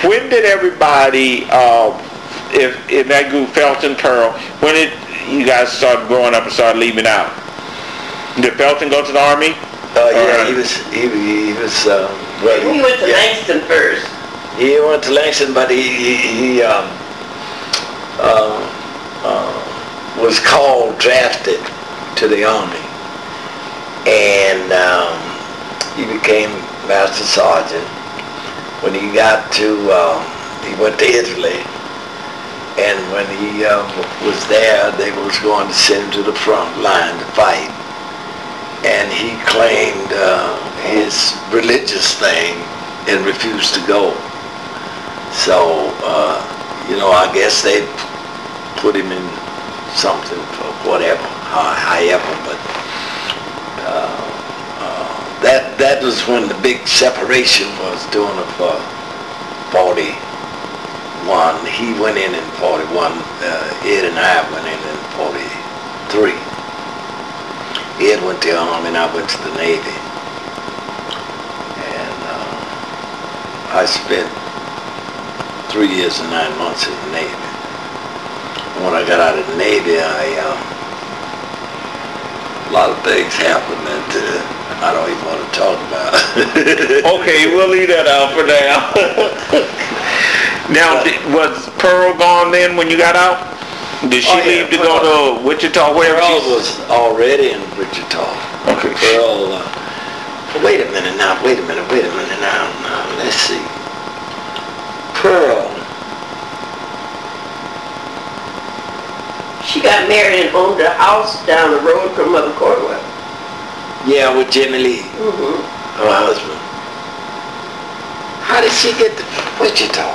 When did everybody, if in that group, Felton, Pearl, when did you guys start growing up and start leaving out? Did Felton go to the Army? Yeah, he was. Well, he went to Langston first. He went to Langston, but he was drafted to the Army, and he became Master Sergeant. When he got to, he went to Italy, and when he was there, they was going to send him to the front line to fight. And he claimed his religious thing and refused to go. So, I guess they put him in something for whatever, however, but that was when the big separation was during the 41. He went in 41, Ed and I went in 43. Ed went to the Army and I went to the Navy. And I spent 3 years and 9 months in the Navy. And when I got out of the Navy, a lot of things happened that I don't even want to talk about. Okay, we'll leave that out for now. Now, was Pearl gone then when you got out? Did she leave to go to Wichita? Pearl was already in Wichita. Okay. Pearl, wait a minute now, let's see. Pearl. She got married and owned a house down the road from Mother Cornwell. Yeah, with Jimmy Lee, her husband. How did she get to Wichita?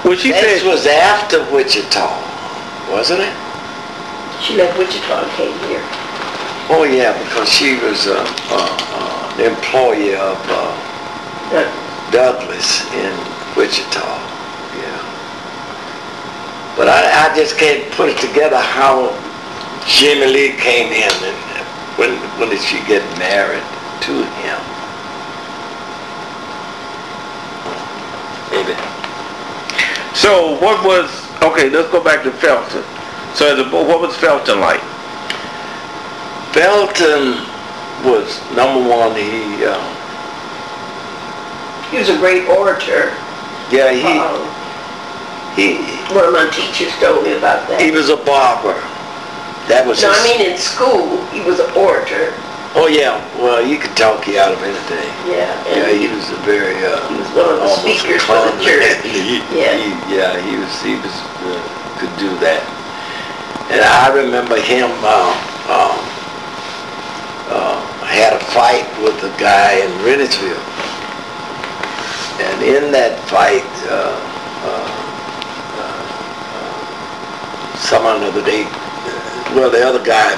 This was after Wichita, wasn't it? She left Wichita and came here. Oh yeah, because she was an employee of Douglas in Wichita. Yeah. But I just can't put it together how Jimmy Lee came in and when did she get married to him? Maybe. So what was, okay, let's go back to Felton. So what was Felton like? Felton was, number one, he was a great orator. Yeah, one of my teachers told me about that. He was a barber. That was I mean in school, he was an orator. Oh yeah, well you could talk you out of anything. Yeah. Yeah, he was a very he was one of the speakers for the church. he could do that. And I remember him had a fight with a guy in Rennesville. And in that fight, someone the other day, the other guy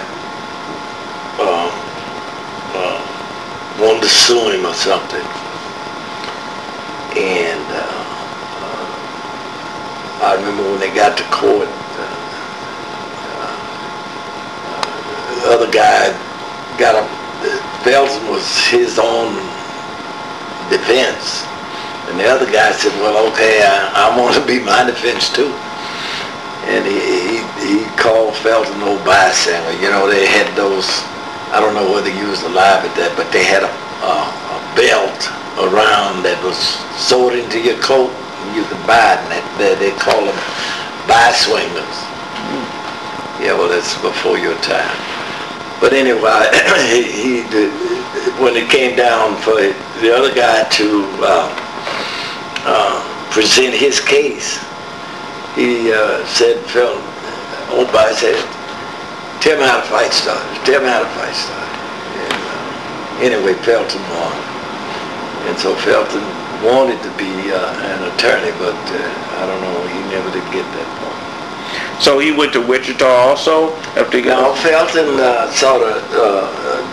wanted to sue him or something. And I remember when they got to court, the other guy Felton was his own defense. And the other guy said, well, okay, I want to be my defense too. And he called Felton old bystander. They had those, I don't know whether he was alive at that, but they had a belt around that was sewed into your coat, and you could buy it, and they call them by-swingers. Yeah, well, that's before your time. But anyway, when it came down for the other guy to present his case, he said, Felton, old by said, tell me how the fight started. Tell me how the fight started. And anyway, Felton won. And so Felton wanted to be an attorney, but I don't know, he never did get that point. So he went to Wichita also? No, Felton sort of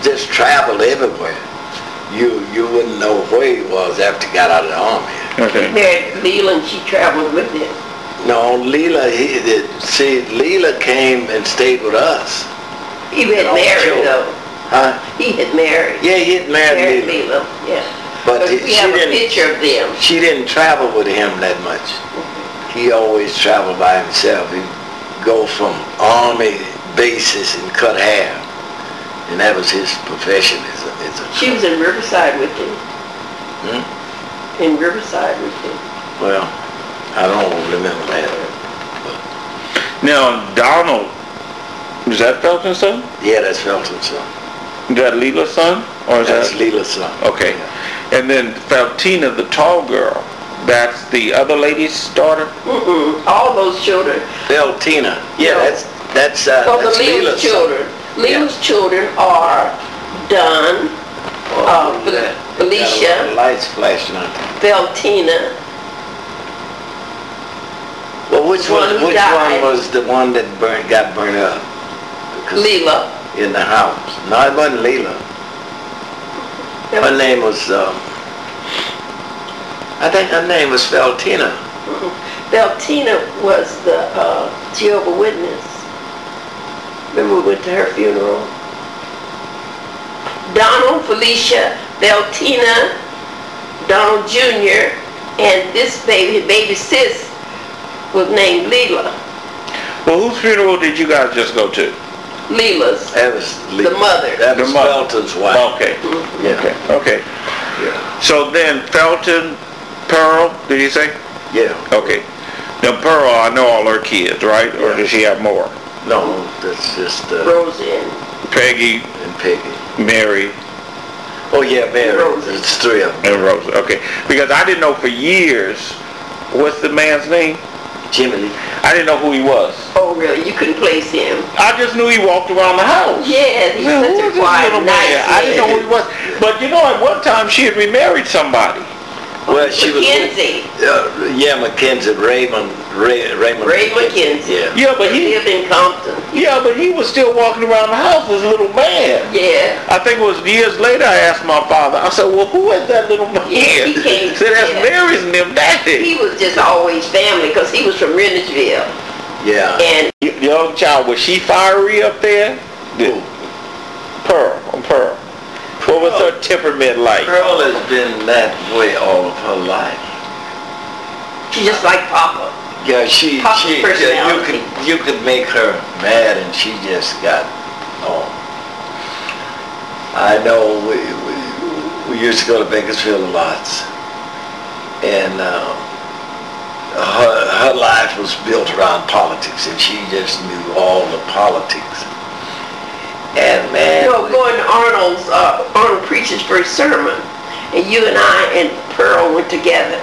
just traveled everywhere. You wouldn't know where he was after he got out of the Army. Okay. Married Leela, and she traveled with him. No, Leela, Leela came and stayed with us. He had married though. Huh? He had married. Yeah, he had married Leela. Yeah. But we have a picture of them. She didn't travel with him that much. He always traveled by himself. He'd go from army bases and cut hair. And that was his profession as a She was in Riverside with him. In Riverside with him. Well, I don't remember that. Now, Donald, is that Felton's son? Yeah, that's Felton's son. Is that Leela's son? Or is That's that Leela's son. Okay. Yeah. And then Feltina, the tall girl, that's the other lady's daughter? All those children. Feltina. Yeah, No. that's Well, the that's Leela's Leela's children. son. Leela's children are Don, Felicia, Lights flashing on. Feltina. Well, which One one? who Which died. one was the one that got burned up? Because Leela. in the house. No, it wasn't Leela. Her name was. I think her name was Feltina. Feltina was the Jehovah's Witness. Remember we went to her funeral? Donald, Felicia, Feltina, Donald Jr., and this baby, his baby sis, was named Leela. Well, whose funeral did you guys just go to? Leela's. That was The mother. That was The mother. Felton's wife. Okay. Yeah. Okay. Yeah. So then Felton, Pearl, did you say? Yeah. Okay. Now Pearl, I know all her kids, right? Or Yeah. does she have more? No, that's just Rosie and Peggy, and Peggy. Mary, Oh yeah, Mary. Rosie. There's three of them. and Rosa. Okay. Because I didn't know for years, what's the man's name? Jimmy. I didn't know who he was. oh really, you couldn't place him. I just knew he walked around the house. Yeah, he's Man, who such was a this quiet, little nice man? I didn't know who man. he was. But you know, at one time she had remarried somebody. Well, she was. Mackenzie. Yeah, Mackenzie. Raymond. Ray Mackenzie. Yeah. Yeah, but He lived in Compton. yeah, but he was still walking around the house as a little man. Yeah. I think it was years later I asked my father, I said, well, who is that little man? Yeah, he came- He said, that's yeah. Mary's and them daddy. He was just always family because he was from Rennisville. Yeah. And Young child, was she fiery up there? Who? Pearl. What was her temperament like? Pearl has been that way all of her life. she's just like Papa. Yeah, she Papa's personality. you could make her mad and she just got I know we used to go to Bakersfield lots, and her life was built around politics, and she just knew all the politics. And man, You know, going to Arnold preacher's first sermon, and you and I and Pearl went together.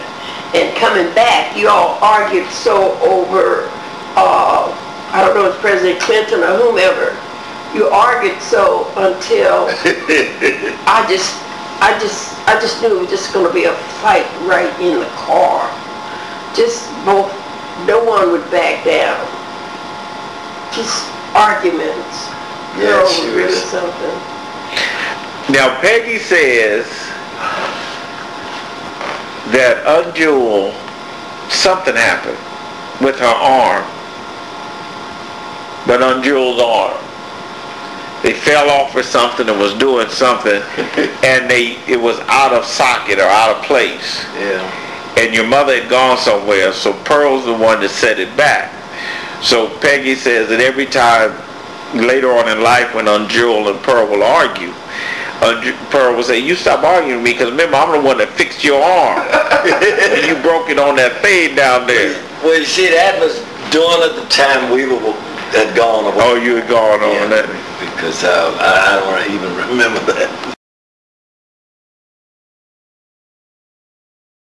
And coming back, you all argued so over, I don't know if it's President Clinton or whomever. You argued so until I just knew it was just going to be a fight right in the car. Just both, no one would back down. Just arguments. Yeah, Girl she was really was. something. Now, Peggy says that Jewel, something happened with her arm, but Jewel's arm. They fell off or something and was doing something, and it was out of socket or out of place. yeah, And your mother had gone somewhere, so Pearl's the one that set it back. So Peggy says that every time later on in life when Jewel and Pearl will argue, Pearl will say, you stop arguing with me because remember I'm the one that fixed your arm. And you broke it on that fade down there. well, you see, that was during at the time we had gone away. Oh, you had gone on that. Because I don't even remember that.